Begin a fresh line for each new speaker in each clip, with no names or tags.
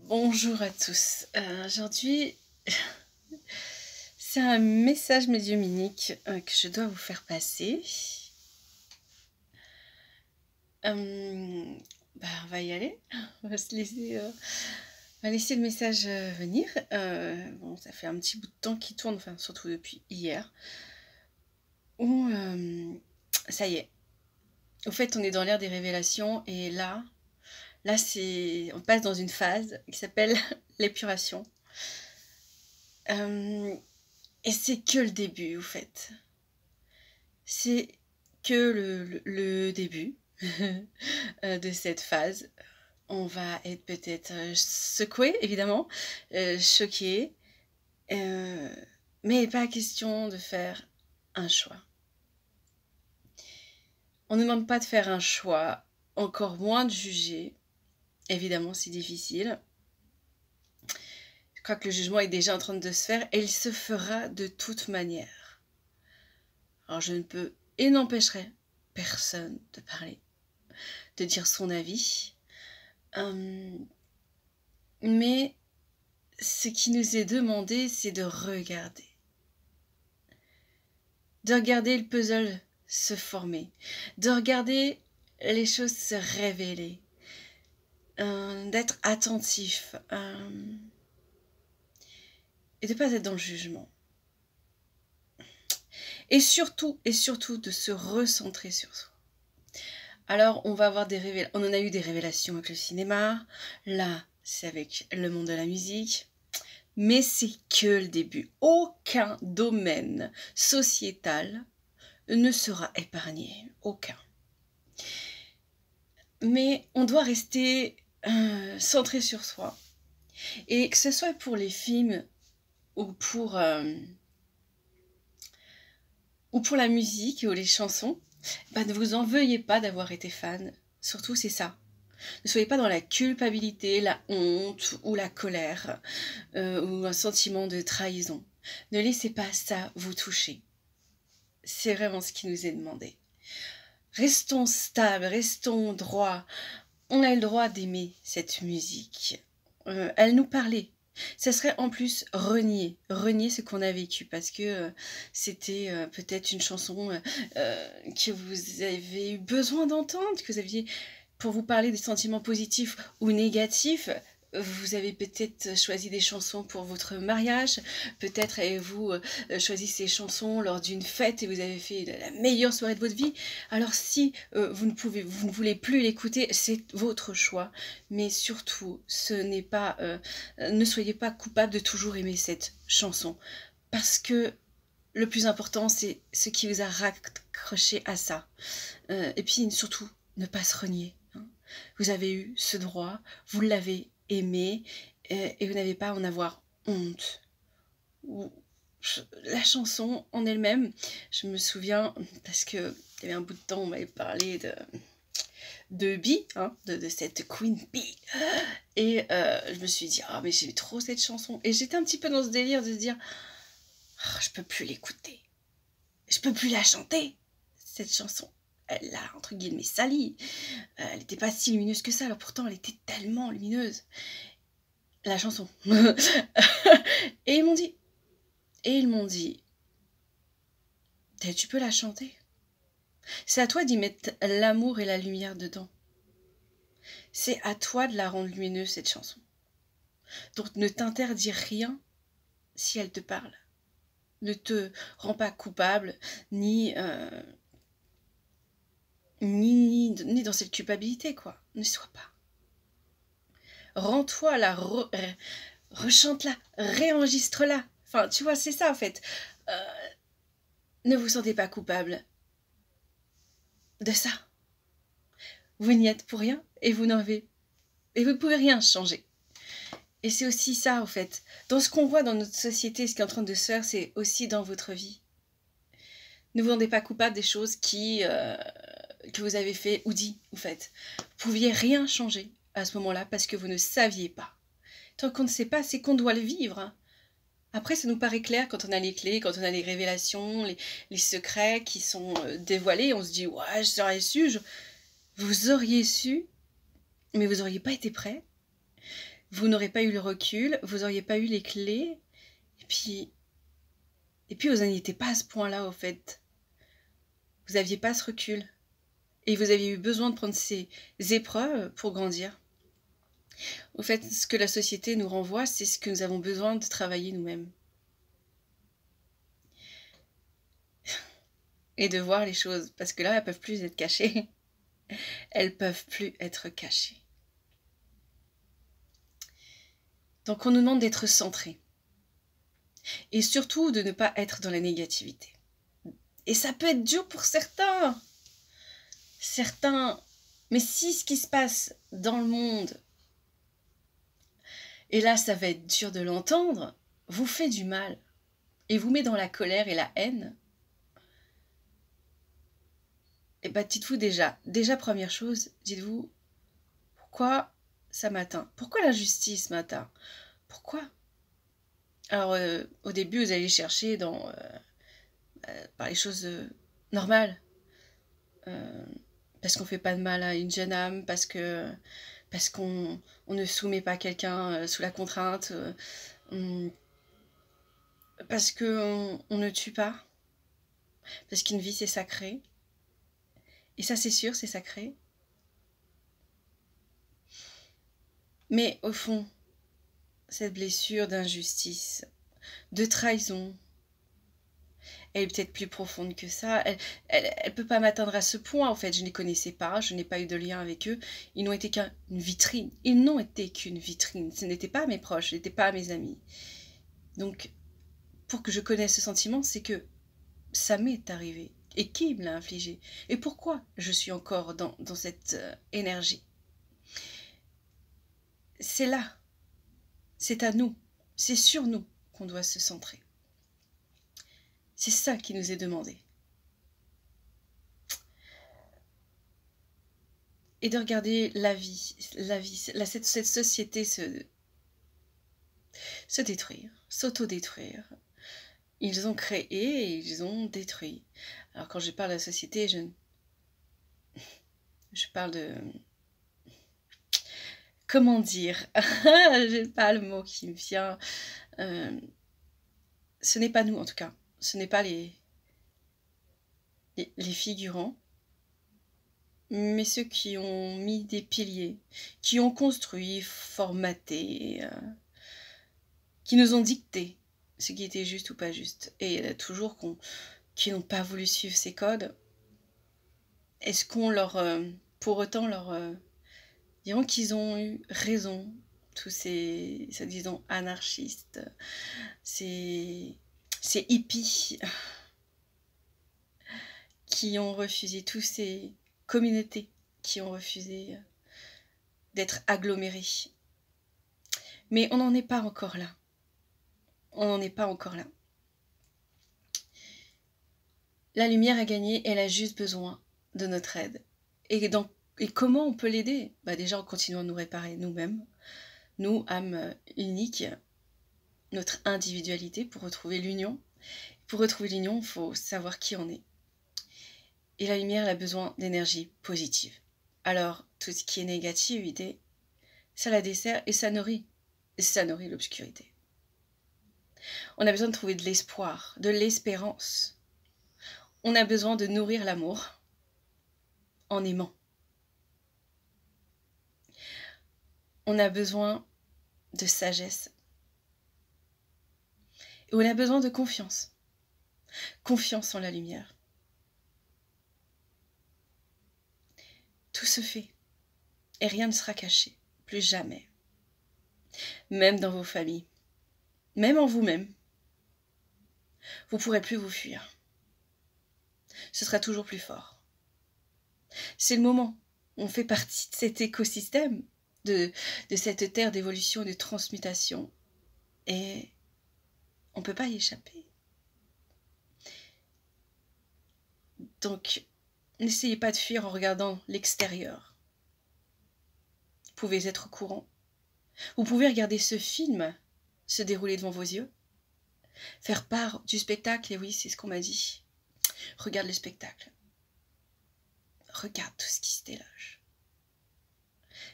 Bonjour à tous. Aujourd'hui, c'est un message médiumnique que je dois vous faire passer. On va y aller. On va se laisser, on va laisser le message venir. Bon, ça fait un petit bout de temps qu'il tourne, enfin surtout depuis hier. Où ça y est. Au fait, on est dans l'ère des révélations et là, on passe dans une phase qui s'appelle l'épuration. Et c'est que le début, au fait. C'est que le début de cette phase. On va être peut-être secoué, évidemment, choqué, mais pas question de faire un choix. On ne demande pas de faire un choix, encore moins de juger. Évidemment, c'est difficile. Je crois que le jugement est déjà en train de se faire et il se fera de toute manière. Alors je ne peux et n'empêcherai personne de parler, de dire son avis. Mais ce qui nous est demandé, c'est de regarder. De regarder le puzzle se former. De regarder les choses se révéler. D'être attentif. Et de ne pas être dans le jugement. Et surtout de se recentrer sur soi. Alors, on va avoir on en a eu des révélations avec le cinéma. Là, c'est avec le monde de la musique. Mais c'est que le début. Aucun domaine sociétal ne sera épargné. Aucun. Mais on doit rester centré sur soi. Et que ce soit pour les films ou pour la musique ou les chansons, ne vous en veuillez pas d'avoir été fan. Surtout, c'est ça. Ne soyez pas dans la culpabilité, la honte ou la colère ou un sentiment de trahison. Ne laissez pas ça vous toucher. C'est vraiment ce qui nous est demandé. Restons stables, restons droits. On a le droit d'aimer cette musique. Elle nous parlait. Ça serait en plus renier ce qu'on a vécu parce que c'était peut-être une chanson que vous avez eu besoin d'entendre, que vous aviez pour vous parler des sentiments positifs ou négatifs. Vous avez peut-être choisi des chansons pour votre mariage, peut-être avez-vous choisi ces chansons lors d'une fête et vous avez fait la meilleure soirée de votre vie. Alors si vous ne voulez plus l'écouter, c'est votre choix, mais surtout, ne soyez pas coupable de toujours aimer cette chanson, parce que le plus important, c'est ce qui vous a raccroché à ça. Et puis surtout, ne pas se renier. Vous avez eu ce droit, vous l'avez aimé, et vous n'avez pas à en avoir honte. La chanson en elle-même, je me souviens, parce qu'il y avait un bout de temps, on m'avait parlé de Bee, de cette Queen Bee, et je me suis dit, mais j'aime trop cette chanson, et j'étais un petit peu dans ce délire de se dire, je peux plus l'écouter, je peux plus la chanter, cette chanson. Elle l'a, entre guillemets, salie. Elle n'était pas si lumineuse que ça, alors pourtant elle était tellement lumineuse. La chanson. Et ils m'ont dit, tu peux la chanter. C'est à toi d'y mettre l'amour et la lumière dedans. C'est à toi de la rendre lumineuse, cette chanson. Donc ne t'interdis rien si elle te parle. Ne te rends pas coupable, ni dans cette culpabilité, quoi. Ne sois pas. Rends-toi là, rechante-la, réenregistre-la. Enfin, tu vois, c'est ça, en fait. Ne vous sentez pas coupable de ça. Vous n'y êtes pour rien et vous ne pouvez rien changer. Et c'est aussi ça, en fait. Dans ce qu'on voit dans notre société, ce qui est en train de se faire, c'est aussi dans votre vie. Ne vous rendez pas coupable des choses que vous avez fait ou dit, en fait. Vous ne pouviez rien changer à ce moment-là parce que vous ne saviez pas. Tant qu'on ne sait pas, c'est qu'on doit le vivre. Après, ça nous paraît clair quand on a les clés, quand on a les révélations, les secrets qui sont dévoilés. On se dit, ouais, j'aurais su. Vous auriez su, mais vous n'auriez pas été prêt. vous n'aurez pas eu le recul, vous n'auriez pas eu les clés, et puis vous n'en étiez pas à ce point-là, au fait. Vous n'aviez pas ce recul. Et vous aviez eu besoin de prendre ces épreuves pour grandir. Au fait, ce que la société nous renvoie, c'est ce que nous avons besoin de travailler nous-mêmes. Et de voir les choses. Parce que là, elles ne peuvent plus être cachées. Elles ne peuvent plus être cachées. Donc on nous demande d'être centrés. Et surtout de ne pas être dans la négativité. Et ça peut être dur pour certains. Mais si ce qui se passe dans le monde, et là ça va être dur de l'entendre, vous fait du mal, et vous met dans la colère et la haine, et bah dites-vous déjà première chose, dites-vous, pourquoi ça m'atteint? Pourquoi l'injustice m'atteint? Pourquoi? Alors au début vous allez chercher par les choses normales, parce qu'on fait pas de mal à une jeune âme, parce qu'on ne soumet pas quelqu'un sous la contrainte, parce qu'on ne tue pas, parce qu'une vie c'est sacré, et ça c'est sûr, c'est sacré. Mais au fond, cette blessure d'injustice, de trahison, elle est peut-être plus profonde que ça. Elle peut pas m'atteindre à ce point, en fait. Je ne les connaissais pas, je n'ai pas eu de lien avec eux. Ils n'ont été qu'une vitrine. Ils n'ont été qu'une vitrine. Ce n'étaient pas mes proches, ce n'étaient pas mes amis. Donc, pour que je connaisse ce sentiment, c'est que ça m'est arrivé. Et qui me l'a infligé? Et pourquoi je suis encore dans cette énergie? C'est là. C'est à nous. C'est sur nous qu'on doit se centrer. C'est ça qui nous est demandé. Et de regarder la vie, cette société se détruire, s'auto-détruire. Ils ont créé et ils ont détruit. Alors quand je parle de la société, je parle de... Comment dire? Je n'ai pas le mot qui me vient. Ce n'est pas nous en tout cas. Ce n'est pas les figurants, mais ceux qui ont mis des piliers, qui ont construit, formaté, qui nous ont dicté ce qui était juste ou pas juste. Et il y en a toujours qui n'ont pas voulu suivre ces codes. Est-ce qu'on leur... pour autant, leur... diront qu'ils ont eu raison, tous ces soi-disant anarchistes, ces hippies qui ont refusé, tous ces communautés qui ont refusé d'être agglomérées. Mais on n'en est pas encore là. On n'en est pas encore là. La lumière a gagné, elle a juste besoin de notre aide. Et comment on peut l'aider? Déjà en continuant à nous réparer nous-mêmes, nous, âmes uniques, notre individualité pour retrouver l'union. Pour retrouver l'union, il faut savoir qui on est. Et la lumière, elle a besoin d'énergie positive. Alors, tout ce qui est négativité, ça la dessert et ça nourrit. Et ça nourrit l'obscurité. On a besoin de trouver de l'espoir, de l'espérance. On a besoin de nourrir l'amour en aimant. On a besoin de sagesse. Et on a besoin de confiance. Confiance en la lumière. Tout se fait. Et rien ne sera caché. Plus jamais. Même dans vos familles. Même en vous-même. Vous ne pourrez plus vous fuir. Ce sera toujours plus fort. C'est le moment où on fait partie de cet écosystème, de cette terre d'évolution et de transmutation. Et on ne peut pas y échapper. Donc, n'essayez pas de fuir en regardant l'extérieur. Vous pouvez être au courant. Vous pouvez regarder ce film se dérouler devant vos yeux. Faire part du spectacle, et oui, c'est ce qu'on m'a dit. Regarde le spectacle. Regarde tout ce qui se déloge.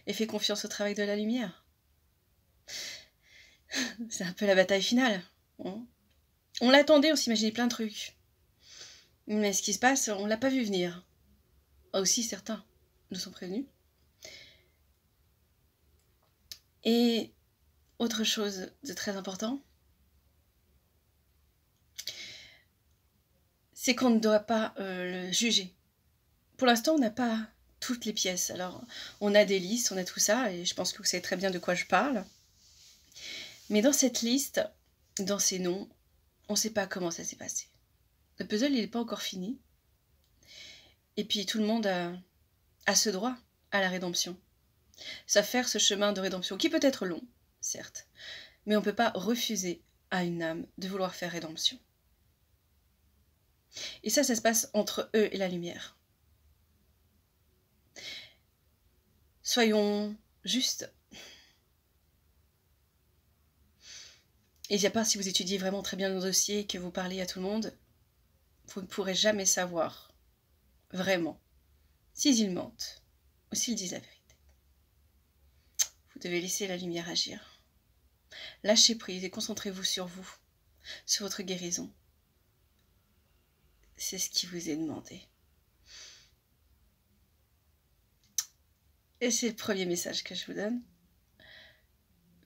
Et fais confiance au travail de la lumière. C'est un peu la bataille finale. Hein. On l'attendait, on s'imaginait plein de trucs. Mais ce qui se passe, on ne l'a pas vu venir. Aussi, certains nous sont prévenus. Et autre chose de très important, c'est qu'on ne doit pas le juger. Pour l'instant, on n'a pas toutes les pièces. Alors, on a des listes, on a tout ça, et je pense que vous savez très bien de quoi je parle. Mais dans cette liste, dans ces noms, on ne sait pas comment ça s'est passé. Le puzzle, il n'est pas encore fini. Et puis, tout le monde a ce droit à la rédemption. Ça faire ce chemin de rédemption, qui peut être long, certes, mais on ne peut pas refuser à une âme de vouloir faire rédemption. Et ça se passe entre eux et la lumière. Soyons justes. Et à part si vous étudiez vraiment très bien le dossier et que vous parlez à tout le monde, vous ne pourrez jamais savoir, vraiment, s'ils mentent ou s'ils disent la vérité. Vous devez laisser la lumière agir. Lâchez prise et concentrez-vous sur vous, sur votre guérison. C'est ce qui vous est demandé. Et c'est le premier message que je vous donne.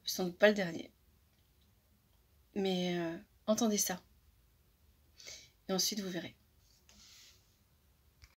Sans doute pas le dernier. Mais entendez ça. Et ensuite, vous verrez.